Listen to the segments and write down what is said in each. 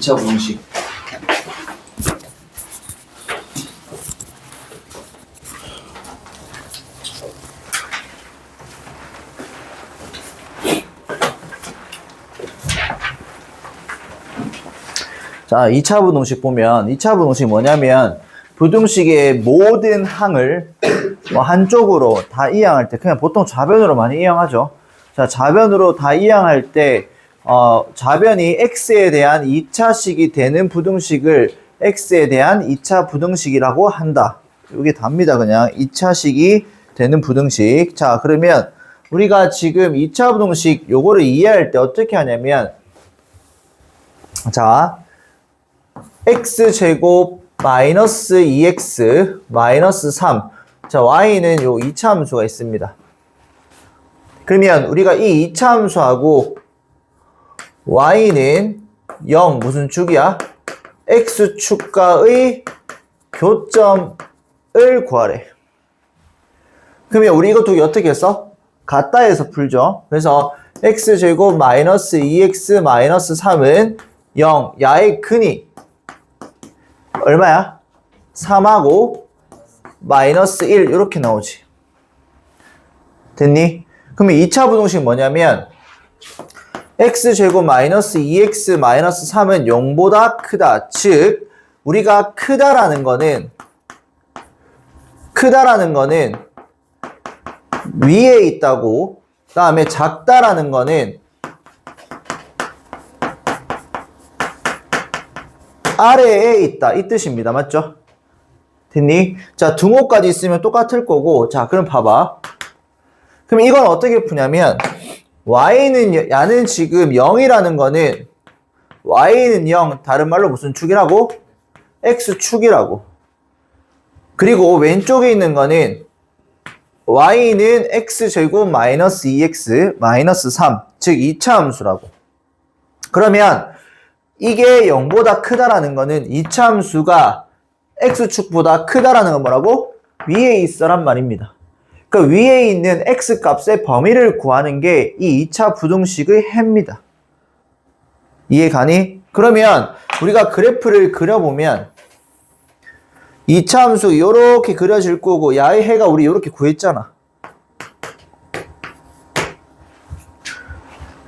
2차 부등식. 자, 2차 부등식 보면 2차 부등식 뭐냐면 부등식의 모든 항을 뭐 한쪽으로 다 이항할 때 그냥 보통 좌변으로 많이 이항하죠. 자, 좌변으로 다 이항할 때 좌변이 x에 대한 2차식이 되는 부등식을 x에 대한 2차 부등식이라고 한다. 이게 답니다. 그냥 2차식이 되는 부등식. 자, 그러면 우리가 지금 2차 부등식 요거를 이해할 때 어떻게 하냐면 자, x제곱 마이너스 2x 마이너스 3. 자, y는 요 2차 함수가 있습니다. 그러면 우리가 이 2차 함수하고 y는 0 무슨 축이야? x축과의 교점을 구하래. 그러면 우리 이거 두 개 어떻게 했어? 같다 해서 풀죠. 그래서 x제곱 마이너스 2x 마이너스 3은 0, 야의 근이 얼마야? 3하고 마이너스 1 이렇게 나오지. 됐니? 그러면 2차 부등식 뭐냐면 x제곱 마이너스 2x 마이너스 3은 0보다 크다. 즉 우리가 크다라는 거는 위에 있다고, 그 다음에 작다라는 거는 아래에 있다 이 뜻입니다. 맞죠? 됐니? 자, 등호까지 있으면 똑같을 거고. 자, 그럼 봐봐. 그럼 이건 어떻게 푸냐면 야는 지금 0이라는 거는 y는 0, 다른 말로 무슨 축이라고? x축이라고. 그리고 왼쪽에 있는 거는 y는 x제곱 마이너스 2x 마이너스 3, 즉 2차 함수라고. 그러면 이게 0보다 크다라는 거는 2차 함수가 x축보다 크다라는 건 뭐라고? 위에 있어란 말입니다. 그러니까 위에 있는 x값의 범위를 구하는 게 이 2차 부등식의 해입니다. 이해가니? 그러면 우리가 그래프를 그려보면 2차 함수 이렇게 그려질 거고 야의 해가 우리 이렇게 구했잖아.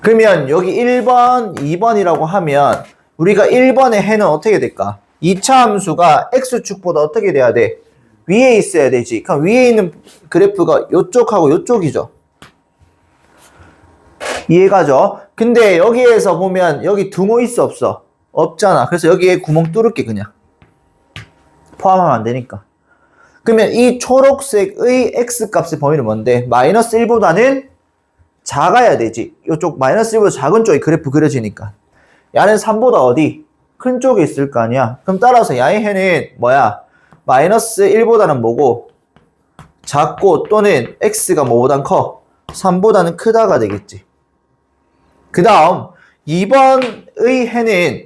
그러면 여기 1번, 2번이라고 하면 우리가 1번의 해는 어떻게 될까? 2차 함수가 x축보다 어떻게 돼야 돼? 위에 있어야 되지. 그럼 위에 있는 그래프가 요쪽하고 요쪽이죠. 이해가죠? 근데 여기에서 보면 여기 등호 있어 없어? 없잖아. 그래서 여기에 구멍 뚫을게 그냥. 포함하면 안 되니까. 그러면 이 초록색의 x값의 범위는 뭔데? 마이너스 1보다는 작아야 되지. 이쪽 마이너스 1보다 작은 쪽에 그래프 그려지니까. 야는 3보다 어디? 큰 쪽에 있을 거 아니야. 그럼 따라서 야의 해는 뭐야? 마이너스 1보다는 뭐고? 작고 또는 x가 뭐보단 커? 3보다는 크다가 되겠지. 그 다음 2번의 해는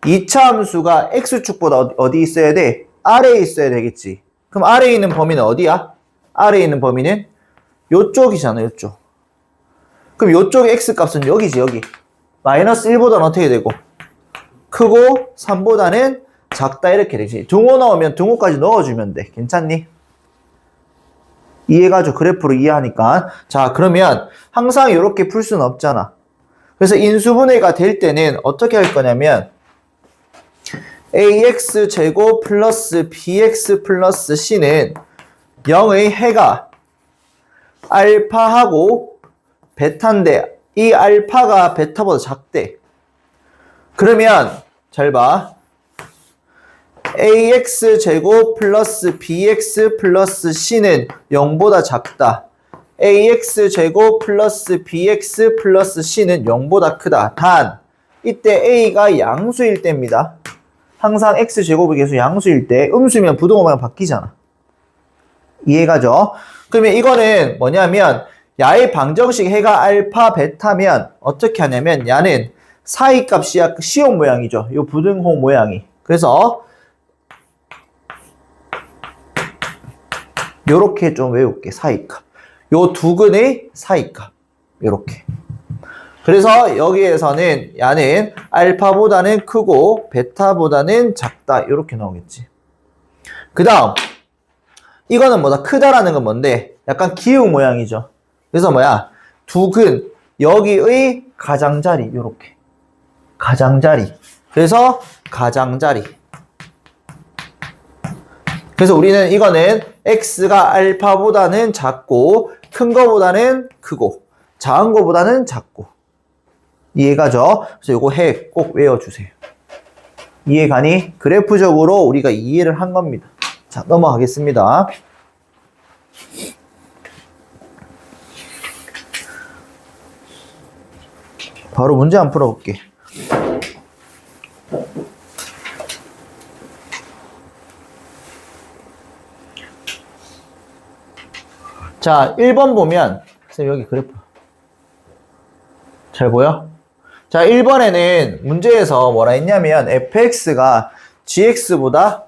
2차 함수가 x축보다 어디 있어야 돼? 아래에 있어야 되겠지. 그럼 아래에 있는 범위는 어디야? 아래에 있는 범위는 요쪽이잖아, 요쪽. 그럼 요쪽의 x값은 여기지, 여기. 마이너스 1보다는 어떻게 되고? 크고 3보다는 작다 이렇게 되지. 등호 나오면 등호까지 넣어주면 돼. 괜찮니? 이해가죠? 그래프로 이해하니까. 자, 그러면 항상 이렇게 풀 수는 없잖아. 그래서 인수분해가 될 때는 어떻게 할 거냐면 ax제곱 플러스 bx 플러스 c는 0의 해가 알파하고 베타인데 이 알파가 베타보다 작대. 그러면 잘 봐. ax제곱 플러스 bx 플러스 c는 0보다 작다. ax제곱 플러스 bx 플러스 c는 0보다 크다. 단 이때 a가 양수일 때입니다. 항상 x제곱의 계수 양수일 때 음수면 부등호만 바뀌잖아. 이해가죠? 그러면 이거는 뭐냐면 야의 방정식 해가 알파 베타면 어떻게 하냐면 야는 사이값이 시온 모양이죠. 이 부등호 모양이. 그래서 요렇게 좀 외울게. 사이값. 요 두 근의 사이값. 요렇게. 그래서 여기에서는 야는 알파보다는 크고 베타보다는 작다 이렇게 나오겠지. 그 다음 이거는 뭐다? 크다라는 건 뭔데? 약간 기역 모양이죠. 그래서 뭐야? 두근 여기의 가장자리 요렇게 가장자리. 그래서 가장자리. 그래서 우리는 이거는 x가 알파보다는 작고 큰 거보다는 크고 작은 거보다는 작고 이해가죠? 그래서 요거 해 꼭 외워주세요. 이해가니? 그래프적으로 우리가 이해를 한 겁니다. 자, 넘어가겠습니다. 바로 문제 한번 풀어볼게. 자, 1번 보면 선생님 여기 그래프 잘 보여? 자, 1번에는 문제에서 뭐라 했냐면 fx가 gx보다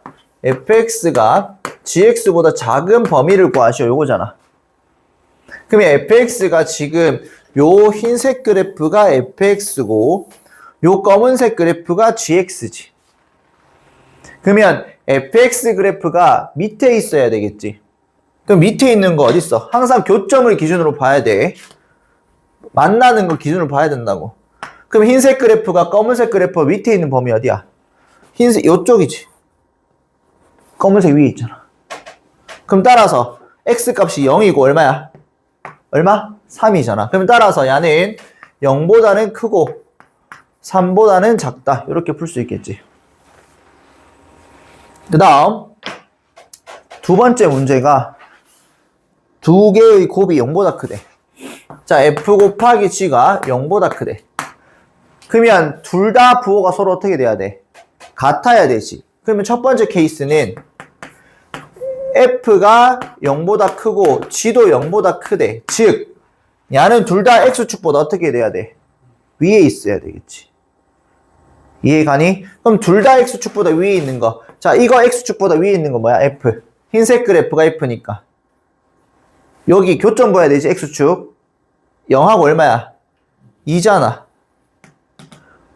작은 범위를 구하시오 요거잖아. 그러면 fx가 지금 요 흰색 그래프가 fx고 요 검은색 그래프가 gx지. 그러면 fx 그래프가 밑에 있어야 되겠지. 그럼 밑에 있는 거 어딨어? 항상 교점을 기준으로 봐야 돼. 만나는 거 기준으로 봐야 된다고. 그럼 흰색 그래프가 검은색 그래프 밑에 있는 범위 어디야? 흰색 요쪽이지. 검은색 위에 있잖아. 그럼 따라서 x 값이 0이고 얼마야? 얼마? 3이잖아. 그럼 따라서 야는 0보다는 크고 3보다는 작다. 이렇게 풀 수 있겠지. 그 다음 두 번째 문제가 두 개의 곱이 0보다 크대. 자, f 곱하기 g가 0보다 크대. 그러면 둘 다 부호가 서로 어떻게 돼야 돼? 같아야 되지. 그러면 첫 번째 케이스는 f가 0보다 크고 g도 0보다 크대. 즉 야는 둘 다 x축보다 어떻게 돼야 돼? 위에 있어야 되겠지. 이해가니? 그럼 둘 다 x축보다 위에 있는 거. 자, 이거 x축보다 위에 있는 거 뭐야? f. 흰색 그래프가 f니까. 여기 교점 봐야 되지, x축. 0하고 얼마야? 2잖아.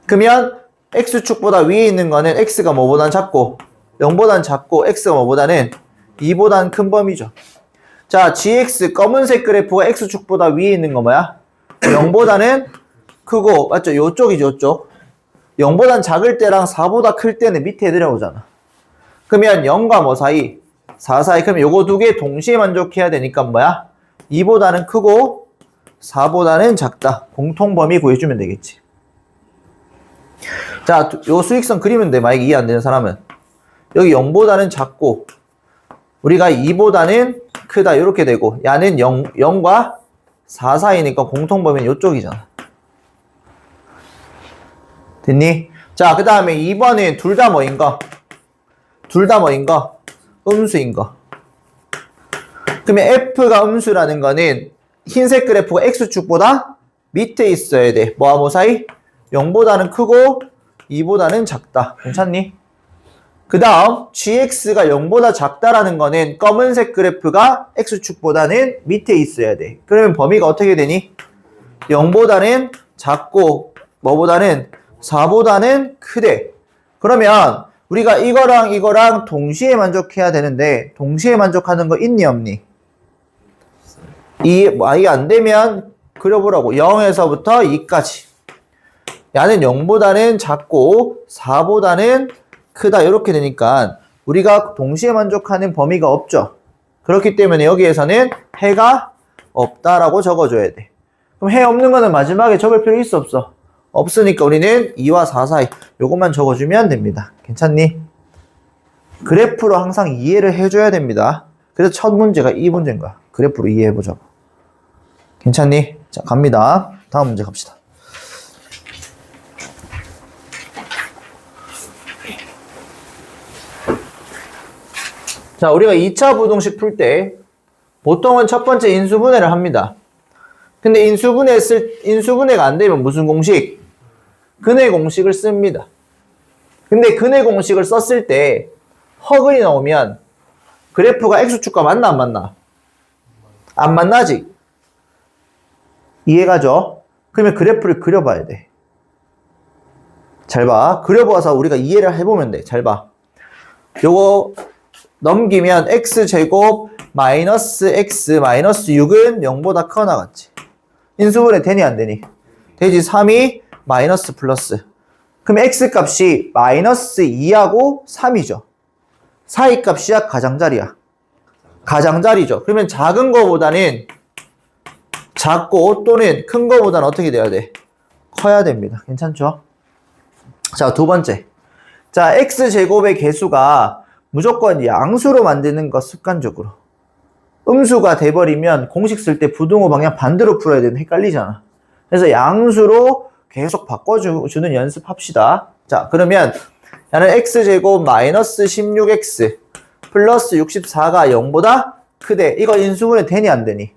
그러면 x축보다 위에 있는 거는 x가 뭐보단 작고 0보단 작고 x가 뭐보다는 2보단 큰 범위죠. 자, gx 검은색 그래프가 x축보다 위에 있는 거 뭐야? 0보다는 크고 맞죠? 요쪽이죠, 요쪽. 0보단 작을 때랑 4보다 클 때는 밑에 내려오잖아. 그러면 0과 뭐 사이? 4 사이. 그럼 요거 두 개 동시에 만족해야 되니까 뭐야? 2보다는 크고 4보다는 작다. 공통범위 구해주면 되겠지. 자, 요 수익선 그리면 돼. 만약에 이해 안 되는 사람은. 여기 0보다는 작고 우리가 2보다는 크다. 이렇게 되고 야는 0과 4 사이니까 공통범위는 요쪽이잖아. 됐니? 자, 그 다음에 2번은 둘 다 뭐인 거? 둘 다 뭐인 거? 음수인 거. 그러면 f가 음수라는 거는 흰색 그래프가 x축보다 밑에 있어야 돼. 뭐와 뭐 사이? 0보다는 크고 2보다는 작다. 괜찮니? 그 다음 gx가 0보다 작다라는 거는 검은색 그래프가 x축보다는 밑에 있어야 돼. 그러면 범위가 어떻게 되니? 0보다는 작고 뭐보다는 4보다는 크대. 그러면 우리가 이거랑 동시에 만족해야 되는데 동시에 만족하는 거 있니 없니? 이게 안 되면 그려보라고. 0에서부터 2까지. 야는 0보다는 작고 4보다는 크다. 이렇게 되니까 우리가 동시에 만족하는 범위가 없죠. 그렇기 때문에 여기에서는 해가 없다라고 적어줘야 돼. 그럼 해 없는 거는 마지막에 적을 필요 있어 없어? 없으니까 우리는 2와 4 사이 요것만 적어주면 됩니다. 괜찮니? 그래프로 항상 이해를 해줘야 됩니다. 그래서 첫 문제가 이 문제인 거야. 그래프로 이해해보자고. 괜찮니? 자, 갑니다. 다음 문제 갑시다. 자, 우리가 2차 부등식 풀 때 보통은 첫 번째 인수분해를 합니다. 근데 인수분해가 안 되면 무슨 공식? 근해 공식을 씁니다. 근데 근해 공식을 썼을 때 허근이 나오면 그래프가 x축과 맞나 안 맞나? 안 만나지? 이해가죠? 그러면 그래프를 그려봐야 돼. 잘 봐. 그려봐서 우리가 이해를 해보면 돼. 잘 봐. 요거 넘기면 x제곱 마이너스 x 마이너스 6은 0보다 커 나갔지. 인수분해 되니 안 되니? 되지. 3이 마이너스 플러스. 그럼 x 값이 마이너스 2하고 3이죠. 사이 값이야 가장자리야? 가장자리죠. 그러면 작은 거보다는 작고 또는 큰 거보다는 어떻게 돼야 돼? 커야 됩니다. 괜찮죠? 자, 두 번째. 자, x제곱의 개수가 무조건 양수로 만드는 거 습관적으로. 음수가 돼버리면 공식 쓸 때 부등호 방향 반대로 풀어야 되는 헷갈리잖아. 그래서 양수로 계속 바꿔주는 연습합시다. 자, 그러면 나는 x제곱 마이너스 16x 플러스 64가 0보다 크대. 이거 인수분해 되니 안 되니?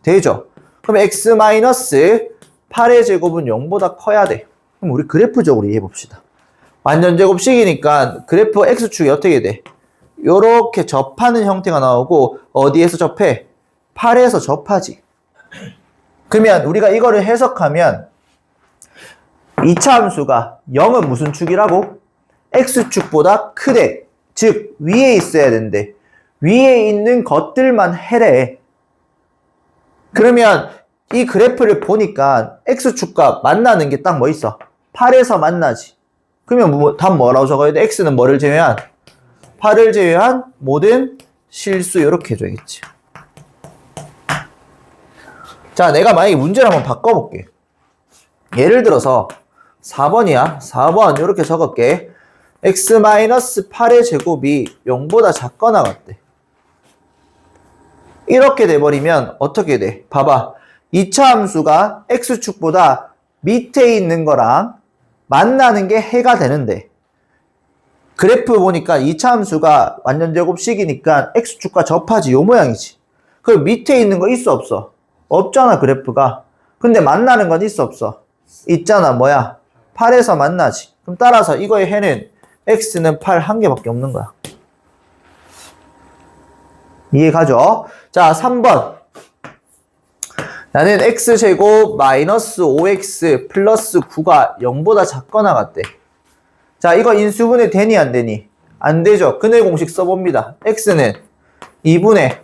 되죠. 그럼 x 마이너스 8의 제곱은 0보다 커야 돼. 그럼 우리 그래프적으로 이해해 봅시다. 완전 제곱식이니까 그래프 x축이 어떻게 돼? 요렇게 접하는 형태가 나오고 어디에서 접해? 8에서 접하지. 그러면 우리가 이거를 해석하면 2차 함수가 0은 무슨 축이라고? x축보다 크대. 즉 위에 있어야 된대. 위에 있는 것들만 해래. 그러면 이 그래프를 보니까 x축과 만나는 게 딱 뭐 있어? 8에서 만나지. 그러면 답 뭐라고 적어야 돼? x는 뭐를 제외한? 8을 제외한 모든 실수. 이렇게 해줘야겠지. 자, 내가 만약에 문제를 한번 바꿔볼게. 예를 들어서 4번이야. 4번 이렇게 적을게. x-8의 제곱이 0보다 작거나 같대. 이렇게 돼버리면 어떻게 돼? 봐봐. 2차 함수가 x축보다 밑에 있는 거랑 만나는 게 해가 되는데 그래프 보니까 2차 함수가 완전 제곱식이니까 x축과 접하지. 요 모양이지. 그럼 밑에 있는 거 있어 없어? 없잖아 그래프가. 근데 만나는 건 있어 없어? 있잖아. 뭐야? 8에서 만나지. 그럼 따라서 이거의 해는 x는 8 한 개밖에 없는 거야. 이해가죠? 자, 3번. 나는 x제곱 마이너스 5x 플러스 9가 0보다 작거나 같대. 자, 이거 인수분해 되니 안 되니? 안 되죠. 근의 공식 써봅니다. x는 2분의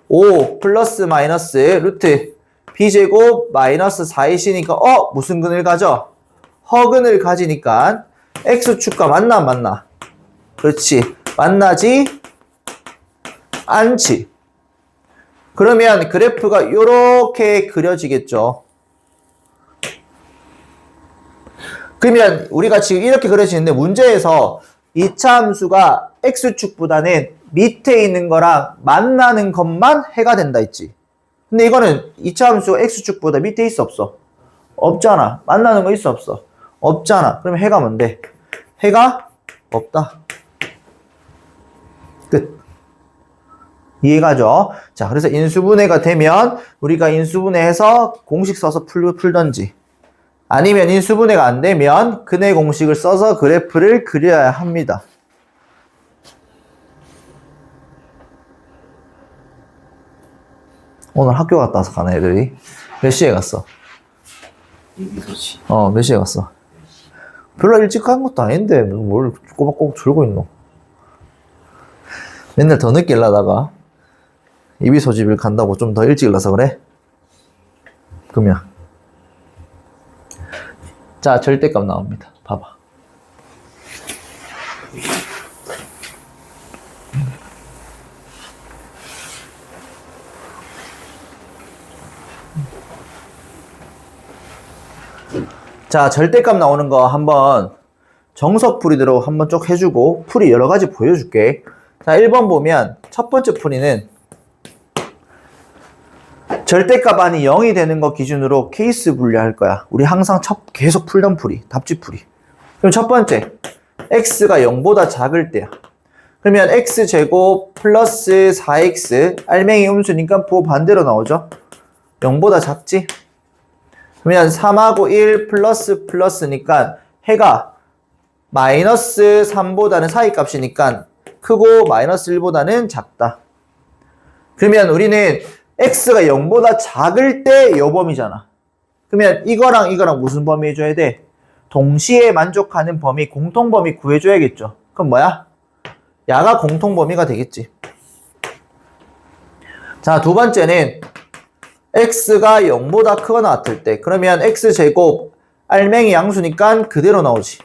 5 플러스 마이너스 루트 b제곱 마이너스 4이시니까 무슨 근을 가져? 허근을 가지니까 x축과 만나 안 만나? 그렇지. 만나지 않지. 그러면 그래프가 이렇게 그려지겠죠. 그러면 우리가 지금 이렇게 그려지는데 문제에서 2차 함수가 x축보다는 밑에 있는 거랑 만나는 것만 해가 된다 했지. 근데 이거는 2차 함수가 x축보다 밑에 있어 없어? 없잖아. 만나는 거 있어 없어? 없잖아. 그러면 해가 뭔데? 해가 없다. 끝. 이해가죠? 자, 그래서 인수분해가 되면 우리가 인수분해해서 공식 써서 풀던지 아니면 인수분해가 안 되면 근의 공식을 써서 그래프를 그려야 합니다. 오늘 학교 갔다 와서 가는 애들이 몇 시에 갔어? 몇 시에 갔어? 별로 일찍 간 것도 아닌데 뭘 꼬박꼬박 졸고 있노? 맨날 더 늦게 일하다가 이비 소집을 간다고 좀 더 일찍 일어서 그래? 그러면 자, 절대값 나옵니다. 봐봐. 자, 절대값 나오는 거 한번 정석 풀이대로 한번 쭉 해주고 풀이 여러 가지 보여줄게. 자, 1번 보면 첫 번째 풀이는 절대값 안이 0이 되는 거 기준으로 케이스 분류할 거야. 우리 항상 계속 풀던 풀이, 답지 풀이. 그럼 첫 번째, x가 0보다 작을 때야. 그러면 x제곱 플러스 4x, 알맹이 음수니까 부호 반대로 나오죠? 0보다 작지? 그러면 3하고 1 플러스니까 해가 마이너스 3보다는 사이값이니까 크고 마이너스 1보다는 작다. 그러면 우리는 x가 0보다 작을 때 여범이잖아. 그러면 이거랑 이거랑 무슨 범위 해줘야 돼? 동시에 만족하는 범위, 공통범위 구해줘야겠죠. 그럼 뭐야? 야가 공통범위가 되겠지. 자, 두 번째는 x가 0보다 크거나 같을 때. 그러면 x제곱 알맹이 양수니까 그대로 나오지.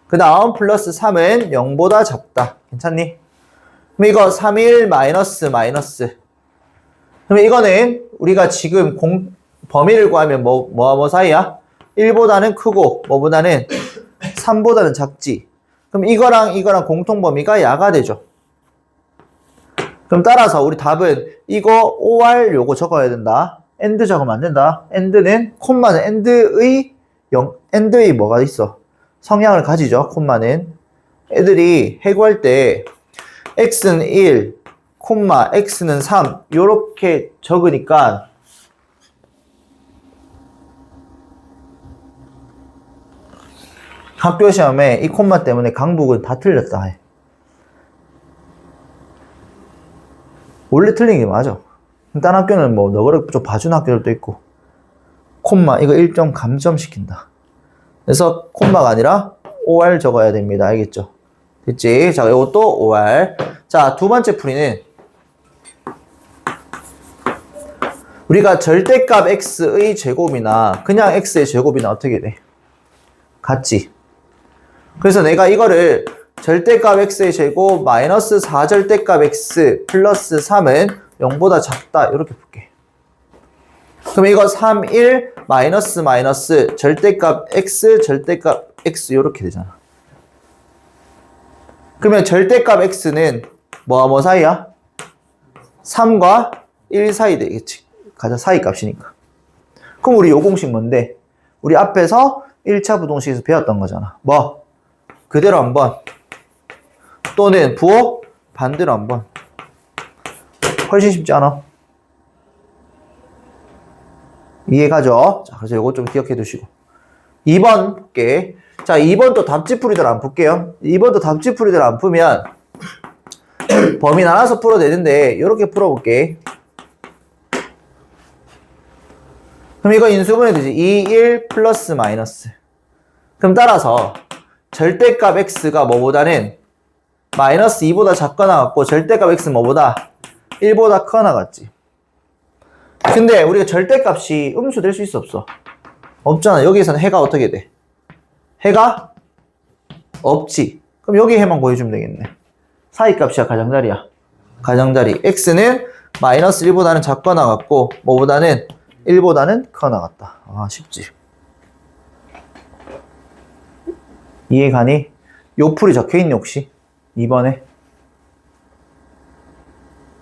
그 다음 플러스 3은 0보다 작다. 괜찮니? 그럼 이거 3일 마이너스. 그러면 이거는 우리가 지금 범위를 구하면 뭐와 사이야? 1보다는 크고 뭐보다는 3보다는 작지. 그럼 이거랑 이거랑 공통범위가 야가 되죠. 그럼 따라서 우리 답은 이거 or 요거 적어야 된다. and 적으면 안 된다. and는 콤마는 and의 뭐가 있어? 성향을 가지죠. 콤마는 애들이 해구할 때 x는 1, 콤마 x는 3 요렇게 적으니까 학교 시험에 이 콤마 때문에 강북은 다 틀렸다 해. 원래 틀린 게 맞아. 다른 학교는 뭐 너거를 좀 봐주는 학교들도 있고 콤마 이거 1점 감점시킨다. 그래서 콤마가 아니라 or 적어야 됩니다. 알겠죠? 됐지? 자, 이것도 or. 자, 두 번째 풀이는 우리가 절대값 x의 제곱이나 그냥 x의 제곱이나 어떻게 돼? 같지? 그래서 내가 이거를 절대값 x의 제곱 마이너스 4절대값 x 플러스 3은 0보다 작다 이렇게 볼게. 그럼 이거 3, 1 마이너스 절대값 x 이렇게 되잖아. 그러면 절대값 x는 뭐와 사이야? 3과 1 사이 되겠지. 가장 사이 값이니까. 그럼 우리 요 공식 뭔데? 우리 앞에서 1차 부동식에서 배웠던 거잖아. 뭐? 그대로 한번 또는 부호 반대로 한번. 훨씬 쉽지 않아? 이해가죠? 자, 그래서 요거 좀 기억해 두시고 2번 볼게. 자, 2번도 답지풀이들 안 풀게요. 2번도 답지풀이들 안 풀면 범위 나눠서 풀어도 되는데 요렇게 풀어볼게. 그럼 이거 인수분해 되지. 2, 1 플러스 마이너스. 그럼 따라서 절대값 x가 뭐보다는 마이너스 2보다 작거나 같고 절대값 x는 뭐보다 1보다 크거나 같지. 근데 우리가 절대값이 음수 될 수 있어 없어? 없잖아. 여기에서는 해가 어떻게 돼? 해가 없지. 그럼 여기 해만 구해주면 되겠네. 사이값이야 가장자리야. 가장자리. x는 마이너스 1보다는 작거나 같고 뭐보다는 1보다는 크거나 같다. 아 쉽지. 이해가니? 요 풀이 적혀있니 혹시? 2번에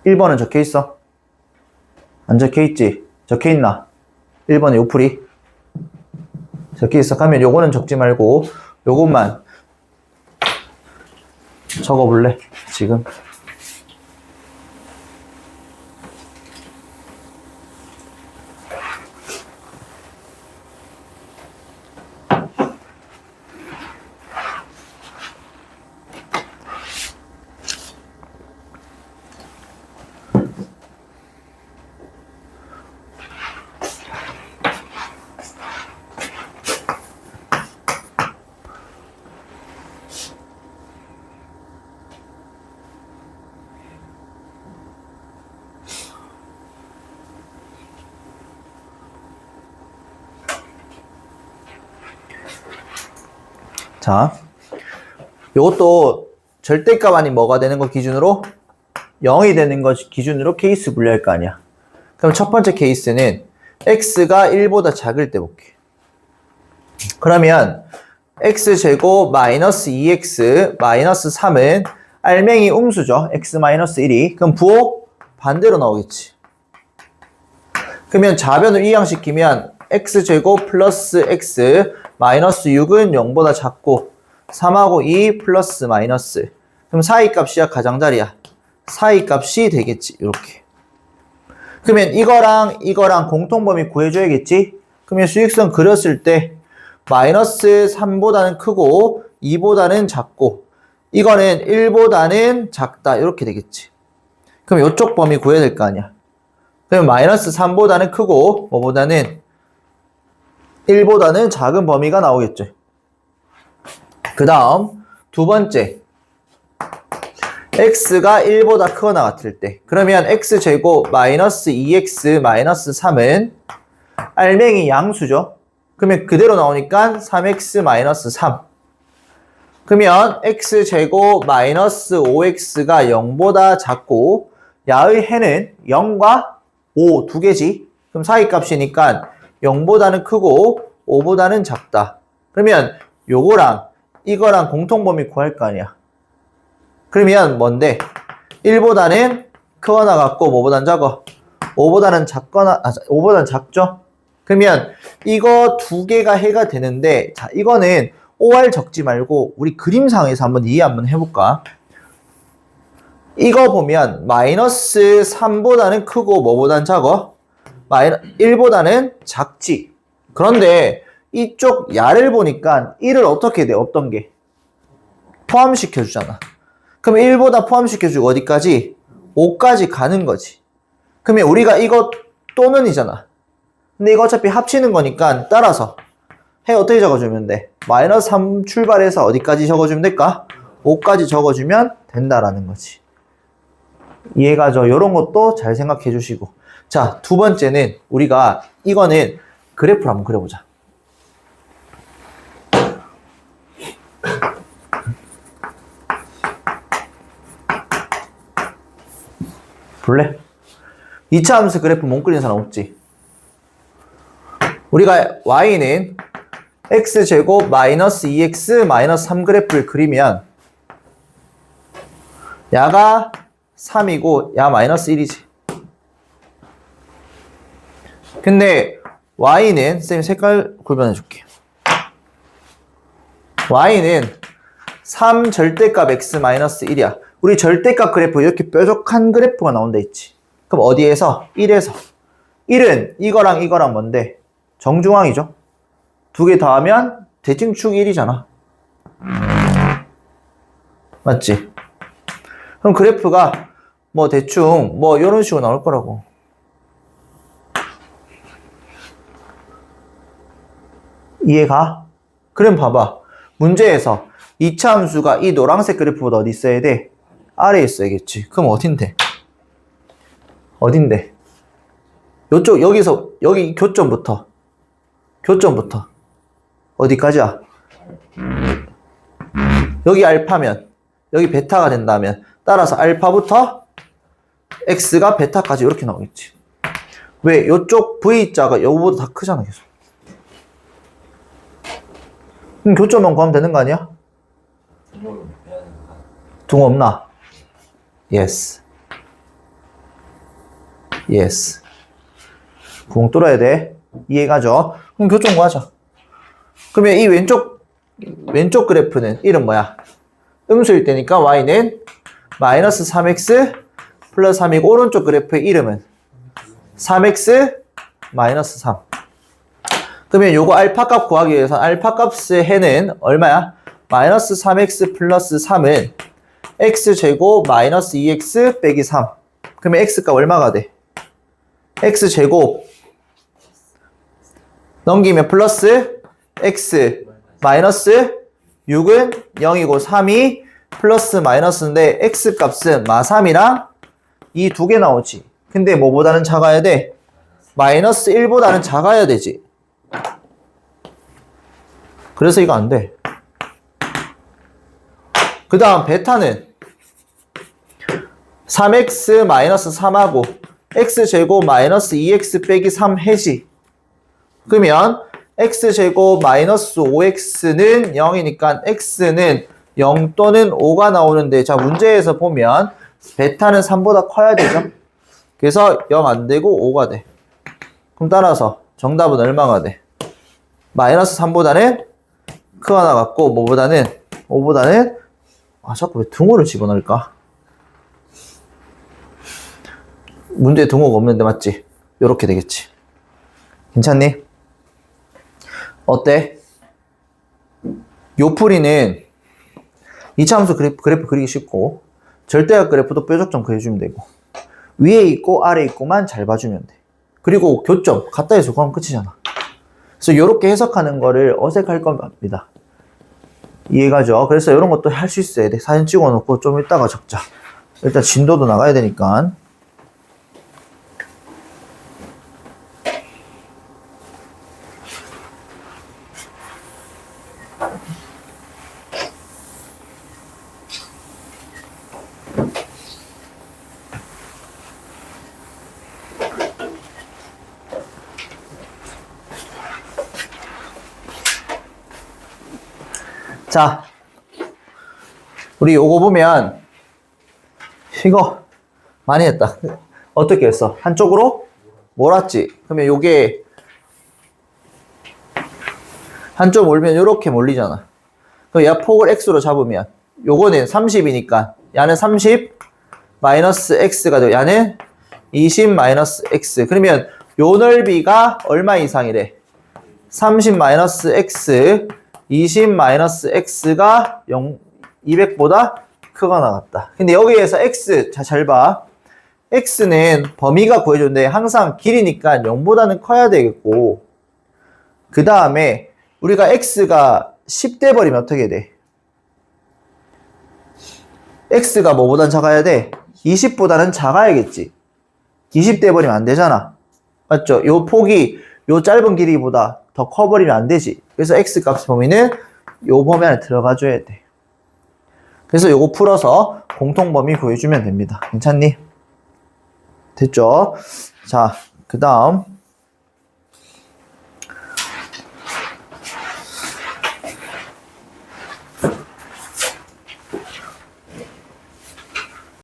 1번은 적혀있어? 안 적혀있지? 적혀있나? 1번에 요 풀이 적혀있어. 그러면 요거는 적지 말고 요것만 적어볼래? 지금 자, 요것도 절대값 아닌 뭐가 되는 거 기준으로 0이 되는 거 기준으로 케이스 분류할 거 아니야. 그럼 첫 번째 케이스는 x가 1보다 작을 때 볼게. 그러면 x제곱 마이너스 2x 마이너스 3은 알맹이 음수죠. x 마이너스 1이. 그럼 부호 반대로 나오겠지. 그러면 좌변을 이항시키면 x제곱 플러스 x 마이너스 6은 0보다 작고 3하고 2 플러스 마이너스. 그럼 사이값이야 가장자리야. 사이값이 되겠지. 이렇게. 그러면 이거랑 공통범위 구해줘야겠지. 그러면 수직선 그렸을 때 마이너스 3보다는 크고 2보다는 작고 이거는 1보다는 작다. 이렇게 되겠지. 그럼 이쪽 범위 구해야 될 거 아니야. 그러면 마이너스 3보다는 크고 뭐보다는 1보다는 작은 범위가 나오겠죠. 그 다음 두 번째, x가 1보다 크거나 같을 때, 그러면 x제곱 마이너스 2x 마이너스 3은 알맹이 양수죠. 그러면 그대로 나오니까 3x 마이너스 3. 그러면 x제곱 마이너스 5x가 0보다 작고 야의 해는 0과 5 두 개지. 그럼 사이값이니까 0보다는 크고 5보다는 작다. 그러면 요거랑 이거랑 공통범위 구할 거 아니야. 그러면 뭔데? 1보다는 크거나 같고 뭐보다는 작어? 5보다는 작거나 5보다는 작죠? 그러면 이거 두 개가 해가 되는데, 자, 이거는 OR 적지 말고 우리 그림상에서 한번 이해 한번 해볼까? 이거 보면 마이너스 3보다는 크고 뭐보다는 작어? 1보다는 작지. 그런데 이쪽 야를 보니까 1을 어떻게 돼? 어떤 게? 포함시켜주잖아. 그럼 1보다 포함시켜주고 어디까지? 5까지 가는 거지. 그러면 우리가 이거 또는이잖아. 근데 이거 어차피 합치는 거니까 따라서 해 어떻게 적어주면 돼? 마이너스 3 출발해서 어디까지 적어주면 될까? 5까지 적어주면 된다라는 거지. 이해가죠? 이런 것도 잘 생각해 주시고. 자, 두 번째는 우리가 이거는 그래프를 한번 그려보자. 볼래? 2차 함수 그래프 못 그리는 사람 없지? 우리가 y는 x제곱 마이너스 2x 마이너스 3 그래프를 그리면 야가 3이고 야 마이너스 1이지. 근데 y는 쌤 색깔 구별해 줄게. y는 3 절대값 x 마이너스 1이야. 우리 절대값 그래프 이렇게 뾰족한 그래프가 나온다 했지. 그럼 어디에서? 1에서. 1은 이거랑 이거랑 뭔데? 정중앙이죠. 두 개 더하면 대칭축 1이잖아. 맞지? 그럼 그래프가 뭐 대충 뭐 이런 식으로 나올 거라고. 이해가? 그럼 봐봐. 문제에서 2차 함수가 이 노란색 그래프보다 어디 있어야 돼? 아래에 있어야겠지. 그럼 어딘데? 어딘데? 요쪽, 여기서, 여기 교점부터 어디까지야? 여기 알파면, 여기 베타가 된다면, 따라서 알파부터 x가 베타까지 이렇게 나오겠지. 왜? 요쪽 v자가 요거보다 다 크잖아, 계속. 그럼 교점만 구하면 되는 거 아니야? 둥어 없나? Yes. 구멍 뚫어야 돼. 이해가죠? 그럼 교점 구하자. 그러면 이 왼쪽 그래프는 이름 뭐야? 음수일 때니까 y는 마이너스 3x 플러스 3이고, 오른쪽 그래프의 이름은 3x 마이너스 3. 그러면 요거 알파 값 구하기 위해서 알파 값의 해는 얼마야? 마이너스 3x 플러스 3은 x제곱 마이너스 2x 빼기 3. 그러면 x값 얼마가 돼? x제곱 넘기면 플러스 x 마이너스 6은 0이고 3이 플러스 마이너스인데 x값은 마3이랑 이 두 개 나오지. 근데 뭐보다는 작아야 돼? 마이너스 1보다는 작아야 되지. 그래서 이거 안 돼. 그 다음 베타는 3x 마이너스 3하고 x제곱 마이너스 2x 빼기 3 해지. 그러면 x제곱 마이너스 5x는 0이니까 x는 0 또는 5가 나오는데, 자, 문제에서 보면 베타는 3보다 커야 되죠. 그래서 0 안 되고 5가 돼. 그럼 따라서 정답은 얼마가 돼? 마이너스 3보다는 크거나 같고 뭐보다는 5보다는 자꾸 왜 등호를 집어넣을까? 문제에 등호가 없는데 맞지? 요렇게 되겠지. 괜찮니? 어때? 요 풀이는 2차 함수 그래프 그리기 쉽고 절대값 그래프도 뾰족 좀 그려주면 되고 위에 있고 아래 있고만 잘 봐주면 돼. 그리고 교점 같다 해서 구하면 끝이잖아. 그래서 이렇게 해석하는 거를 어색할 겁니다. 이해가죠? 그래서 이런 것도 할 수 있어야 돼. 사진 찍어 놓고 좀 이따가 적자. 일단 진도도 나가야 되니까. 자, 우리 요거 보면 이거 많이 했다. 어떻게 했어? 한쪽으로 몰았지? 그러면 요게 한쪽 몰면 요렇게 몰리잖아. 그럼 얘 폭을 x로 잡으면 요거는 30이니까 얘는 30 마이너스 x가 되고 얘는 20 마이너스 x. 그러면 요 넓이가 얼마 이상이래? 30 마이너스 x 20 마이너스 x가 200보다 크거나 같다. 근데 여기에서 x, 자, 잘 봐. x는 범위가 구해줬는데 항상 길이니까 0보다는 커야 되겠고, 그 다음에 우리가 x가 10대 버리면 어떻게 돼? x가 뭐보단 작아야 돼? 20보다는 작아야겠지. 20대 버리면 안 되잖아. 맞죠? 요 폭이 요 짧은 길이보다 더 커버리면 안 되지. 그래서 x 값 범위는 요 범위 안에 들어가 줘야 돼. 그래서 요거 풀어서 공통 범위 구해주면 됩니다. 괜찮니? 됐죠? 자, 그 다음